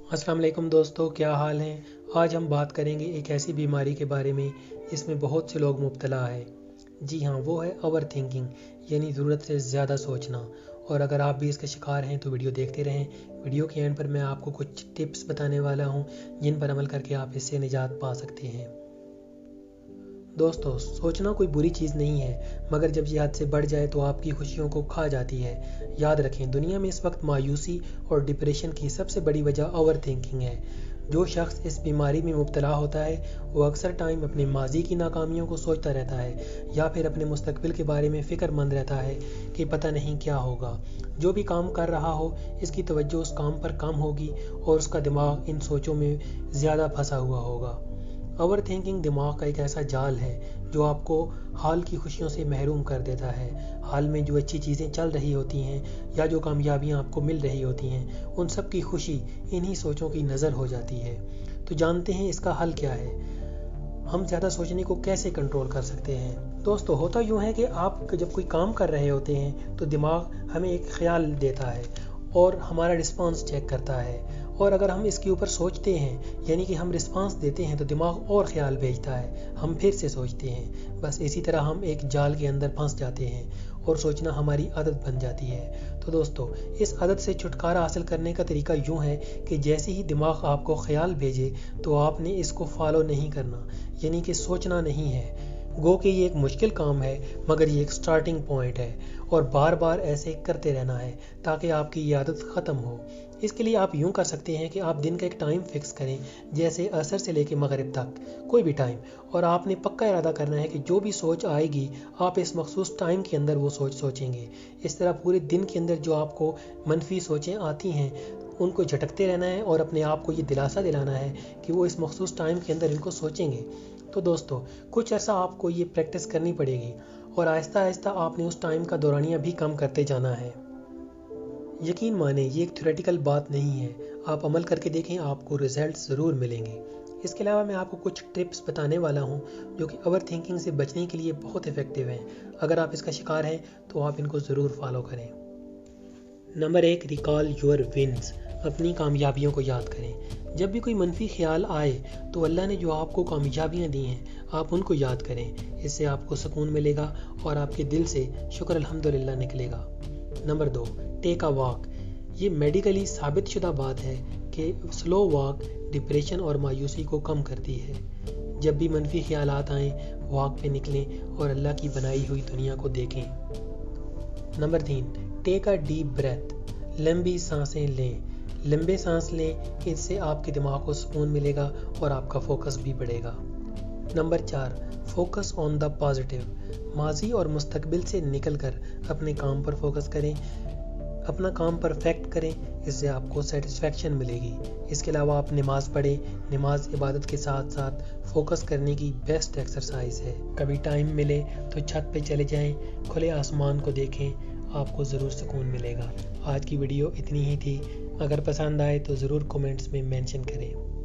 अस्सलाम वालेकुम दोस्तों, क्या हाल हैं। आज हम बात करेंगे एक ऐसी बीमारी के बारे में जिसमें बहुत से लोग मुब्तला है। जी हाँ, वो है ओवर थिंकिंग, यानी ज़रूरत से ज़्यादा सोचना। और अगर आप भी इसके शिकार हैं तो वीडियो देखते रहें। वीडियो के एंड पर मैं आपको कुछ टिप्स बताने वाला हूँ जिन पर अमल करके आप इससे निजात पा सकते हैं। दोस्तों, सोचना कोई बुरी चीज़ नहीं है, मगर जब ये हद से बढ़ जाए तो आपकी खुशियों को खा जाती है। याद रखें, दुनिया में इस वक्त मायूसी और डिप्रेशन की सबसे बड़ी वजह ओवर थिंकिंग है। जो शख्स इस बीमारी में मुब्तला होता है वो अक्सर टाइम अपने माजी की नाकामियों को सोचता रहता है या फिर अपने मुस्तकबिल के बारे में फ़िक्रमंद रहता है कि पता नहीं क्या होगा। जो भी काम कर रहा हो इसकी तवज्जो उस काम पर कम होगी और उसका दिमाग इन सोचों में ज़्यादा फंसा हुआ होगा। ओवर थिंकिंग दिमाग का एक ऐसा जाल है जो आपको हाल की खुशियों से महरूम कर देता है। हाल में जो अच्छी चीज़ें चल रही होती हैं या जो कामयाबियां आपको मिल रही होती हैं, उन सब की खुशी इन्हीं सोचों की नज़र हो जाती है। तो जानते हैं इसका हल क्या है, हम ज़्यादा सोचने को कैसे कंट्रोल कर सकते हैं। दोस्तों, होता यूँ है कि आप जब कोई काम कर रहे होते हैं तो दिमाग हमें एक ख्याल देता है और हमारा रिस्पांस चेक करता है, और अगर हम इसके ऊपर सोचते हैं यानी कि हम रिस्पांस देते हैं तो दिमाग और ख्याल भेजता है, हम फिर से सोचते हैं। बस इसी तरह हम एक जाल के अंदर फंस जाते हैं और सोचना हमारी आदत बन जाती है। तो दोस्तों, इस आदत से छुटकारा हासिल करने का तरीका यूँ है कि जैसे ही दिमाग आपको ख्याल भेजे तो आपने इसको फॉलो नहीं करना, यानी कि सोचना नहीं है। गो कि ये एक मुश्किल काम है, मगर ये एक स्टार्टिंग पॉइंट है और बार बार ऐसे करते रहना है ताकि आपकी ये आदत ख़त्म हो। इसके लिए आप यूँ कर सकते हैं कि आप दिन का एक टाइम फिक्स करें, जैसे असर से लेकर मगरिब तक कोई भी टाइम, और आपने पक्का इरादा करना है कि जो भी सोच आएगी आप इस मखसूस टाइम के अंदर वो सोच सोचेंगे। इस तरह पूरे दिन के अंदर जो आपको मनफी सोचें आती हैं उनको झटकते रहना है और अपने आप को ये दिलासा दिलाना है कि वो इस मखसूस टाइम के अंदर इनको सोचेंगे। तो दोस्तों, कुछ अर्सा आपको ये प्रैक्टिस करनी पड़ेगी और आहिस्ता आहिस्ता आपने उस टाइम का दौरानिया भी कम करते जाना है। यकीन माने, ये एक थ्योरेटिकल बात नहीं है, आप अमल करके देखें, आपको रिजल्ट ज़रूर मिलेंगे। इसके अलावा मैं आपको कुछ टिप्स बताने वाला हूँ जो कि ओवर थिंकिंग से बचने के लिए बहुत इफ़ेक्टिव हैं। अगर आप इसका शिकार हैं तो आप इनको ज़रूर फॉलो करें। नंबर 1, रिकॉल योर विन्स, अपनी कामयाबियों को याद करें। जब भी कोई मनफी ख्याल आए तो अल्लाह ने जो आपको कामयाबियाँ दी हैं आप उनको याद करें। इससे आपको सुकून मिलेगा और आपके दिल से शुक्र अल्हम्दुलिल्लाह निकलेगा। Number 2, take a walk. ये मेडिकली साबित शुदा बात है कि स्लो वॉक डिप्रेशन और मायूसी को कम करती है। जब भी मनफी ख्यालात आएँ वॉक पे निकलें और अल्लाह की बनाई हुई दुनिया को देखें। Number 3, take a deep breath, लंबी सांसें लें। लंबे सांस लें, इससे आपके दिमाग को सुकून मिलेगा और आपका फोकस भी बढ़ेगा। Number 4, focus on the positive. माजी और मुस्तकबिल से निकलकर अपने काम पर फोकस करें, अपना काम परफेक्ट करें, इससे आपको सेटिस्फेक्शन मिलेगी। इसके अलावा आप नमाज पढ़ें। नमाज इबादत के साथ साथ फोकस करने की बेस्ट एक्सरसाइज है। कभी टाइम मिले तो छत पे चले जाएं, खुले आसमान को देखें, आपको ज़रूर सुकून मिलेगा। आज की वीडियो इतनी ही थी। अगर पसंद आए तो ज़रूर कमेंट्स में मेंशन करें।